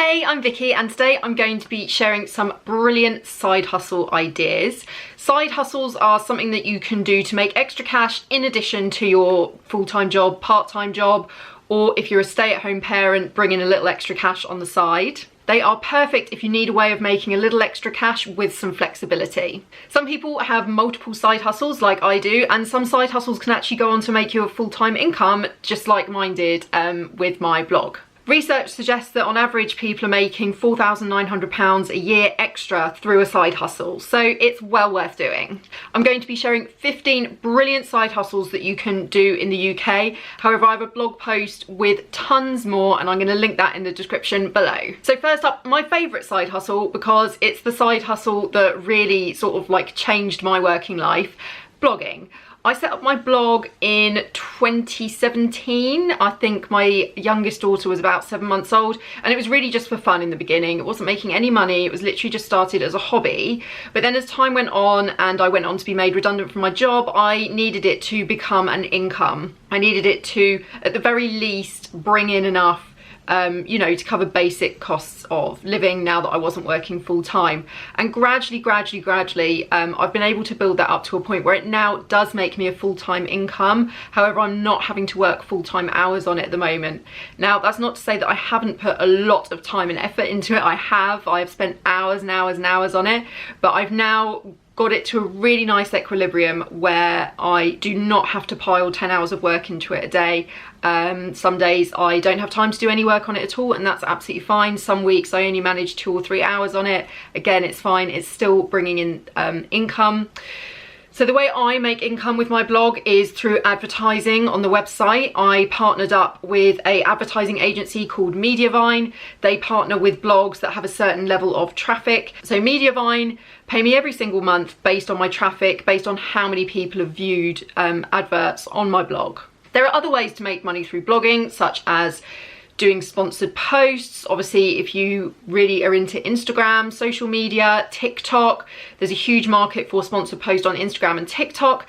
Hey, I'm Vicky and today I'm going to be sharing some brilliant side hustle ideas. Side hustles are something that you can do to make extra cash in addition to your full-time job, part-time job, or if you're a stay-at-home parent, bring in a little extra cash on the side. They are perfect if you need a way of making a little extra cash with some flexibility. Some people have multiple side hustles like I do, and some side hustles can actually go on to make you a full-time income, just like mine did with my blog. Research suggests that on average people are making £4,900 a year extra through a side hustle, so it's well worth doing. I'm going to be sharing 15 brilliant side hustles that you can do in the UK. However, I have a blog post with tons more and I'm going to link that in the description below. So first up, my favourite side hustle, because it's the side hustle that really sort of like changed my working life, blogging. I set up my blog in 2017. I think my youngest daughter was about 7 months old, and it was really just for fun in the beginning. It wasn't making any money. It was literally just started as a hobby. But then as time went on and I went on to be made redundant from my job, I needed it to become an income. I needed it to, at the very least, bring in enough you know, to cover basic costs of living now that I wasn't working full time. And gradually, I've been able to build that up to a point where it now does make me a full-time income. However, I'm not having to work full-time hours on it at the moment. Now, that's not to say that I haven't put a lot of time and effort into it. I have spent hours and hours and hours on it, but I've now got it to a really nice equilibrium where I do not have to pile 10 hours of work into it a day. Some days I don't have time to do any work on it at all, and that's absolutely fine. Some weeks I only manage 2 or 3 hours on it. Again, it's fine. It's still bringing in income. So the way I make income with my blog is through advertising on the website. I partnered up with an advertising agency called Mediavine. They partner with blogs that have a certain level of traffic. So Mediavine pay me every single month based on my traffic, based on how many people have viewed adverts on my blog. There are other ways to make money through blogging, such as doing sponsored posts. Obviously, if you really are into Instagram, social media, TikTok, there's a huge market for sponsored posts on Instagram and TikTok.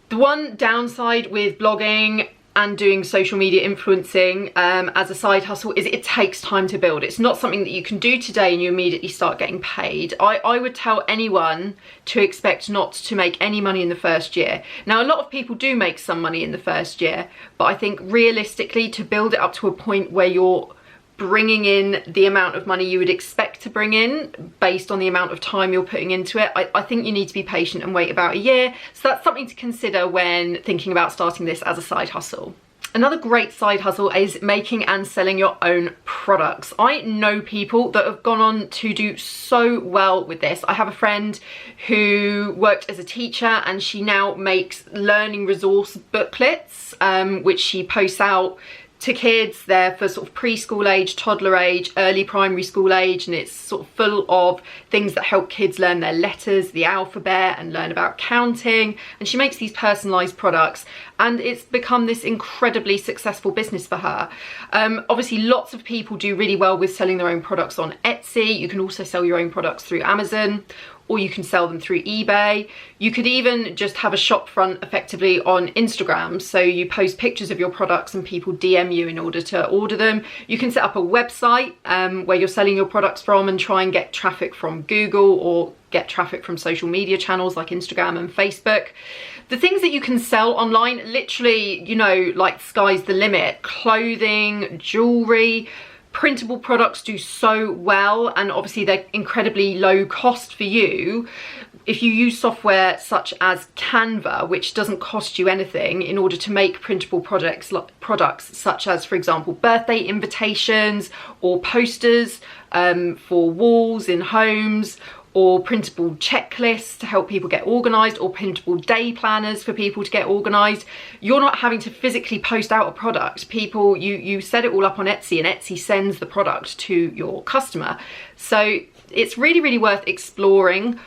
The one downside with blogging and doing social media influencing as a side hustle is it takes time to build. It's not something that you can do today and you immediately start getting paid. I would tell anyone to expect not to make any money in the first year. Now, a lot of people do make some money in the first year, but I think realistically, to build it up to a point where you're bringing in the amount of money you would expect to bring in based on the amount of time you're putting into it, I think you need to be patient and wait about a year. So that's something to consider when thinking about starting this as a side hustle. Another great side hustle is making and selling your own products. I know people that have gone on to do so well with this. I have a friend who worked as a teacher and she now makes learning resource booklets, which she posts out to kids. They're for sort of preschool age, toddler age, early primary school age, and it's sort of full of things that help kids learn their letters, the alphabet, and learn about counting. And she makes these personalised products, and it's become this incredibly successful business for her. Obviously, lots of people do really well with selling their own products on Etsy. You can also sell your own products through Amazon, or you can sell them through eBay. You could even just have a shop front effectively on Instagram. So you post pictures of your products and people DM you in order to order them. You can set up a website where you're selling your products from and try and get traffic from Google or get traffic from social media channels like Instagram and Facebook. The things that you can sell online, literally, you know, like sky's the limit. Clothing, jewelry, printable products do so well, and obviously they're incredibly low cost for you. If you use software such as Canva, which doesn't cost you anything, in order to make printable products such as, for example, birthday invitations or posters for walls in homes, or printable checklists to help people get organised, or printable day planners for people to get organised. You're not having to physically post out a product. People, you set it all up on Etsy, and Etsy sends the product to your customer. So it's really, really worth exploring.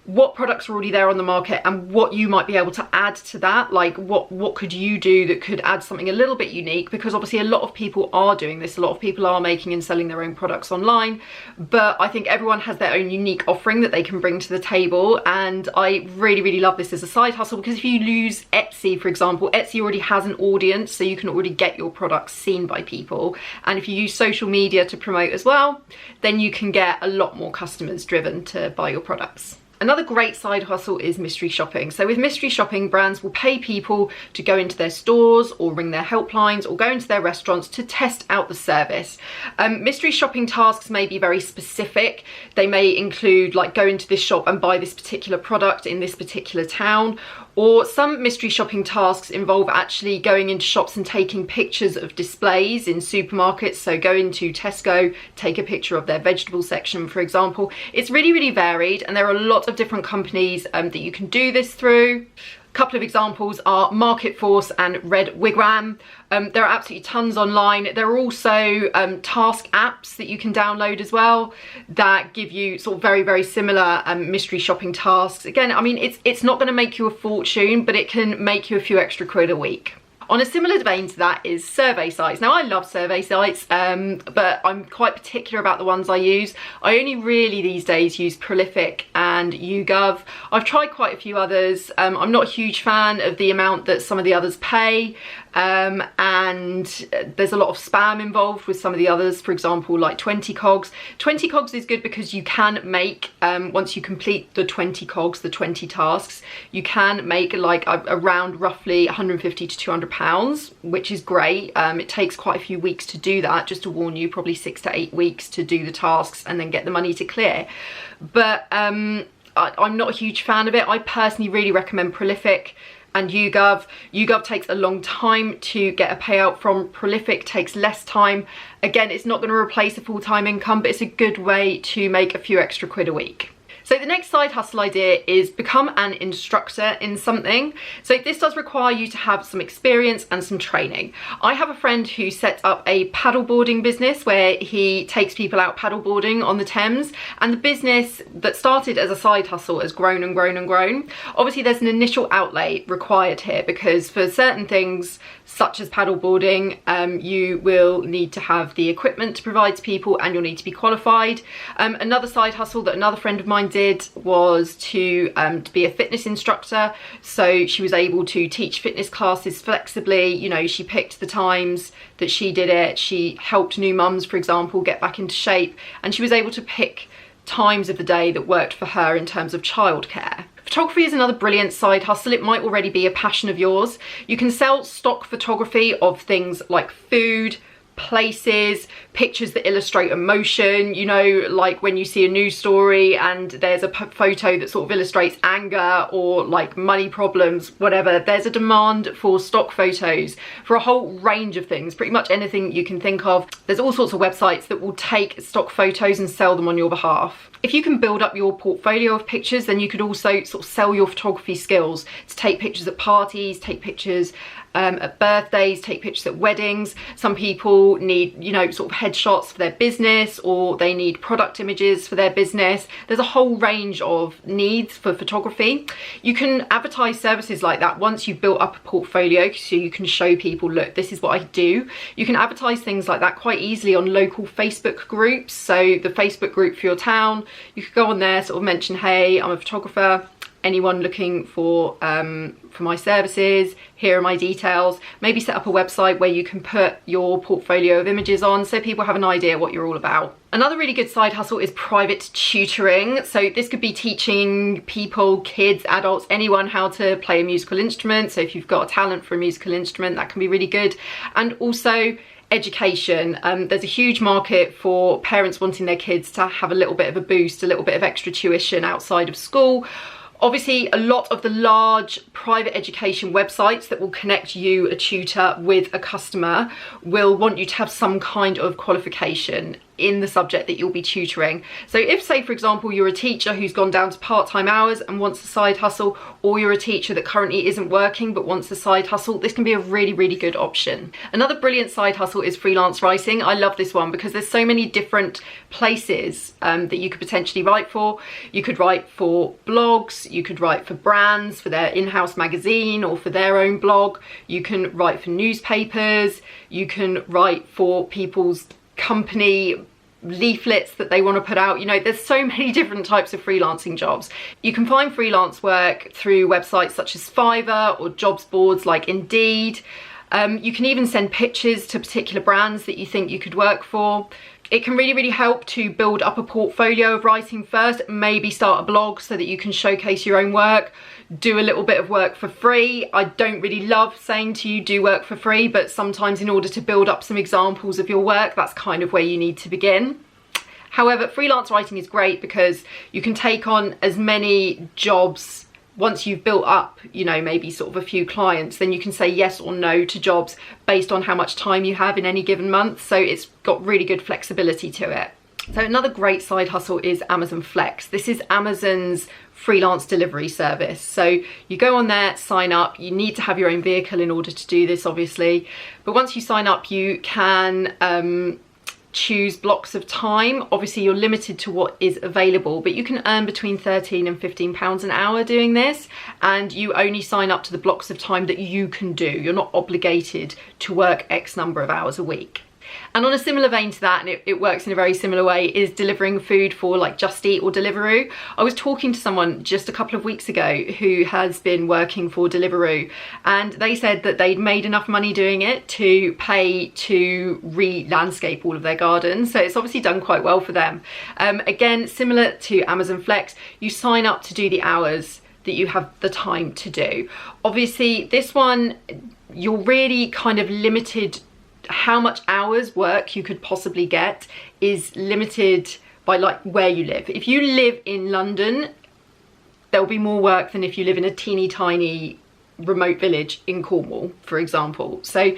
what products are already there on the market and what you might be able to add to that. Like what could you do that could add something a little bit unique, because obviously a lot of people are doing this, a lot of people are making and selling their own products online, but I think everyone has their own unique offering that they can bring to the table. And I really love this as a side hustle, because if you use Etsy, for example, Etsy already has an audience, so you can already get your products seen by people, and if you use social media to promote as well, then you can get a lot more customers driven to buy your products. Another great side hustle is mystery shopping. So with mystery shopping, brands will pay people to go into their stores or ring their helplines or go into their restaurants to test out the service. Mystery shopping tasks may be very specific. They may include like go into this shop and buy this particular product in this particular town, or some mystery shopping tasks involve actually going into shops and taking pictures of displays in supermarkets. So go into Tesco, take a picture of their vegetable section, for example. It's really varied, and there are lots of different companies that you can do this through. A couple of examples are Market Force and Red Wigwam. There are absolutely tons online. There are also task apps that you can download as well that give you sort of very similar mystery shopping tasks. Again, I mean, it's not going to make you a fortune, but it can make you a few extra quid a week. On a similar vein to that is survey sites. Now I love survey sites, but I'm quite particular about the ones I use. I only really these days use Prolific and YouGov. I've tried quite a few others. I'm not a huge fan of the amount that some of the others pay. And there's a lot of spam involved with some of the others, for example like 20 cogs. 20 cogs is good because you can make, once you complete the 20 cogs, the 20 tasks, you can make like around roughly 150 to 200 pounds, which is great. It takes quite a few weeks to do that, just to warn you, probably 6 to 8 weeks to do the tasks and then get the money to clear. But I'm not a huge fan of it. I personally really recommend Prolific and YouGov. YouGov takes a long time to get a payout from. Prolific takes less time. Again, it's not going to replace a full-time income, but it's a good way to make a few extra quid a week. So the next side hustle idea is become an instructor in something. So this does require you to have some experience and some training. I have a friend who set up a paddleboarding business where he takes people out paddleboarding on the Thames, and the business that started as a side hustle has grown and grown and grown. Obviously there's an initial outlay required here, because for certain things such as paddleboarding, you will need to have the equipment to provide to people, and you'll need to be qualified. Another side hustle that another friend of mine did was to be a fitness instructor. So she was able to teach fitness classes flexibly. You know, she picked the times that she did it. She helped new mums, for example, get back into shape, and she was able to pick times of the day that worked for her in terms of childcare. Photography is another brilliant side hustle. It might already be a passion of yours. You can sell stock photography of things like food, places, pictures that illustrate emotion, you know, like when you see a news story and there's a photo that sort of illustrates anger or like money problems, whatever. There's a demand for stock photos for a whole range of things, pretty much anything you can think of. There's all sorts of websites that will take stock photos and sell them on your behalf. If you can build up your portfolio of pictures, then you could also sort of sell your photography skills to take pictures at parties, take pictures at birthdays, take pictures at weddings. Some people need, you know, sort of headshots for their business, or they need product images for their business. There's a whole range of needs for photography. You can advertise services like that once you've built up a portfolio, so you can show people, look, this is what I do. You can advertise things like that quite easily on local Facebook groups. So the Facebook group for your town, you could go on there, sort of mention, hey, I'm a photographer. Anyone looking for my services, here are my details. Maybe set up a website where you can put your portfolio of images on so people have an idea what you're all about. Another really good side hustle is private tutoring. So this could be teaching people, kids, adults, anyone how to play a musical instrument. So if you've got a talent for a musical instrument, that can be really good. And also education. There's a huge market for parents wanting their kids to have a little bit of a boost, a little bit of extra tuition outside of school. Obviously, a lot of the large private education websites that will connect you, a tutor, with a customer will want you to have some kind of qualification. in the subject that you'll be tutoring. So if, say for example, you're a teacher who's gone down to part-time hours and wants a side hustle, or you're a teacher that currently isn't working but wants a side hustle, this can be a really, really good option. Another brilliant side hustle is freelance writing. I love this one because there's so many different places that you could potentially write for. You could write for blogs, you could write for brands, for their in-house magazine or for their own blog. You can write for newspapers, you can write for people's company leaflets that they want to put out. You know, there's so many different types of freelancing jobs. You can find freelance work through websites such as Fiverr or jobs boards like Indeed. You can even send pitches to particular brands that you think you could work for. It can really, really help to build up a portfolio of writing first, maybe start a blog so that you can showcase your own work, do a little bit of work for free. I don't really love saying to you, do work for free, but sometimes in order to build up some examples of your work, that's kind of where you need to begin. However, freelance writing is great because you can take on as many jobs once you've built up, you know, maybe sort of a few clients, then you can say yes or no to jobs based on how much time you have in any given month. So it's got really good flexibility to it. So another great side hustle is Amazon Flex. This is Amazon's freelance delivery service. So you go on there, sign up. You need to have your own vehicle in order to do this, obviously. But once you sign up, you can choose blocks of time. Obviously you're limited to what is available, but you can earn between 13 and 15 pounds an hour doing this, and you only sign up to the blocks of time that you can do. You're not obligated to work X number of hours a week. And on a similar vein to that, and it works in a very similar way, is delivering food for like Just Eat or Deliveroo. I was talking to someone just a couple of weeks ago who has been working for Deliveroo, and they said that they'd made enough money doing it to pay to re-landscape all of their gardens. So it's obviously done quite well for them. Again, similar to Amazon Flex, you sign up to do the hours that you have the time to do. Obviously, this one, you're really kind of limited. How much hours work you could possibly get is limited by like where you live. If you live in London, there'll be more work than if you live in a teeny tiny remote village in Cornwall, for example. So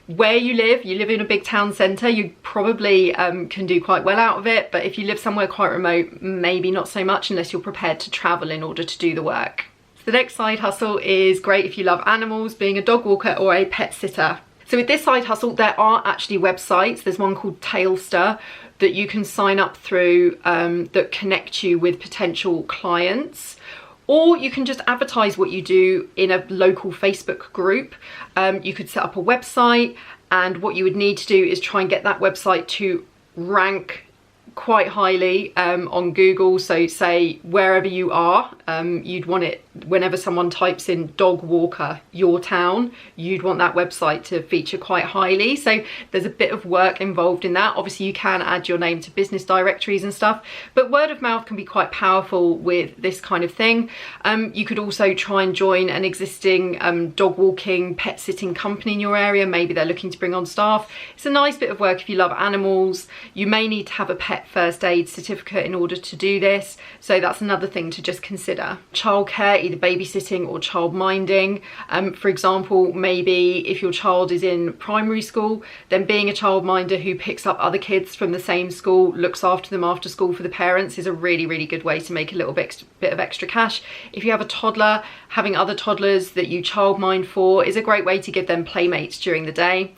where you live in a big town centre, you probably can do quite well out of it. But if you live somewhere quite remote, maybe not so much unless you're prepared to travel in order to do the work. The next side hustle is great if you love animals, being a dog walker or a pet sitter. So with this side hustle, there are actually websites. There's one called Tailster that you can sign up through that connect you with potential clients. Or you can just advertise what you do in a local Facebook group. You could set up a website, and what you would need to do is try and get that website to rank quite highly on Google. So say wherever you are, you'd want it, whenever someone types in dog walker, your town, you'd want that website to feature quite highly. So there's a bit of work involved in that. Obviously you can add your name to business directories and stuff, but word of mouth can be quite powerful with this kind of thing. You could also try and join an existing dog walking, pet sitting company in your area. Maybe they're looking to bring on staff. It's a nice bit of work if you love animals. You may need to have a pet first aid certificate in order to do this, so that's another thing to just consider. Childcare, either babysitting or child minding. For example, maybe if your child is in primary school, then being a childminder who picks up other kids from the same school, looks after them after school for the parents, is a really, really good way to make a little bit of extra cash. If you have a toddler, having other toddlers that you childmind for is a great way to give them playmates during the day.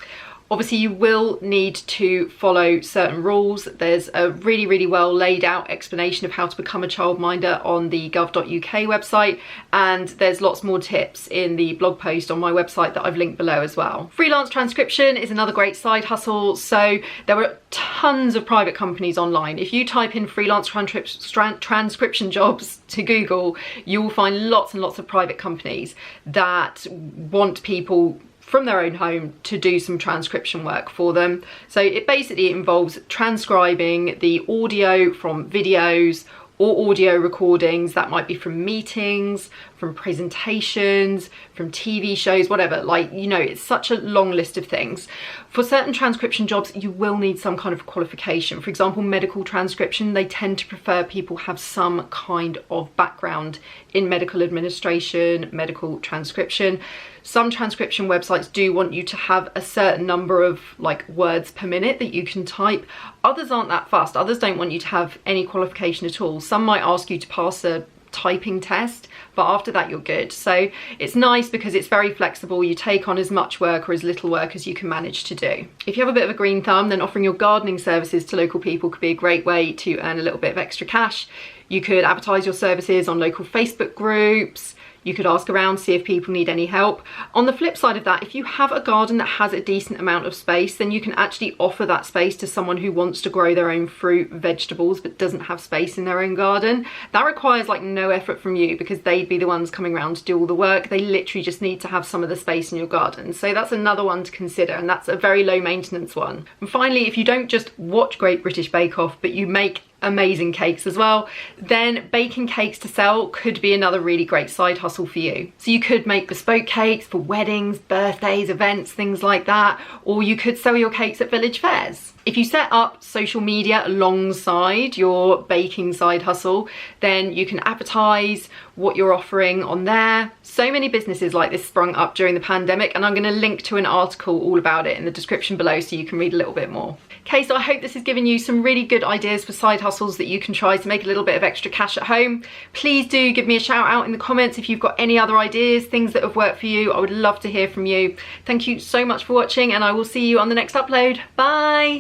Obviously you will need to follow certain rules. There's a really, really well laid out explanation of how to become a childminder on the gov.uk website, and there's lots more tips in the blog post on my website that I've linked below as well. Freelance transcription is another great side hustle. So there are tons of private companies online. If you type in freelance transcription jobs to Google, you will find lots and lots of private companies that want people from their own home to do some transcription work for them. So it basically involves transcribing the audio from videos or audio recordings that might be from meetings, from presentations, from TV shows, whatever. Like, you know, it's such a long list of things. For certain transcription jobs, you will need some kind of qualification. For example, medical transcription, they tend to prefer people have some kind of background in medical administration, medical transcription. Some transcription websites do want you to have a certain number of like words per minute that you can type. Others aren't that fast. Others don't want you to have any qualification at all. Some might ask you to pass a typing test, but after that you're good. So it's nice because it's very flexible. You take on as much work or as little work as you can manage to do. If you have a bit of a green thumb, then offering your gardening services to local people could be a great way to earn a little bit of extra cash. You could advertise your services on local Facebook groups. You could ask around, see if people need any help. On the flip side of that, if you have a garden that has a decent amount of space, then you can actually offer that space to someone who wants to grow their own fruit, vegetables, but doesn't have space in their own garden. That requires like no effort from you because they'd be the ones coming around to do all the work. They literally just need to have some of the space in your garden. So that's another one to consider, and that's a very low maintenance one. And finally, if you don't just watch Great British Bake Off, but you make amazing cakes as well, then baking cakes to sell could be another really great side hustle for you. So you could make bespoke cakes for weddings, birthdays, events, things like that, or you could sell your cakes at village fairs. If you set up social media alongside your baking side hustle, then you can advertise what you're offering on there. So many businesses like this sprung up during the pandemic, and I'm going to link to an article all about it in the description below so you can read a little bit more. Okay, so I hope this has given you some really good ideas for side hustles that you can try to make a little bit of extra cash at home. Please do give me a shout out in the comments if you've got any other ideas, things that have worked for you. I would love to hear from you. Thank you so much for watching, and I will see you on the next upload. Bye!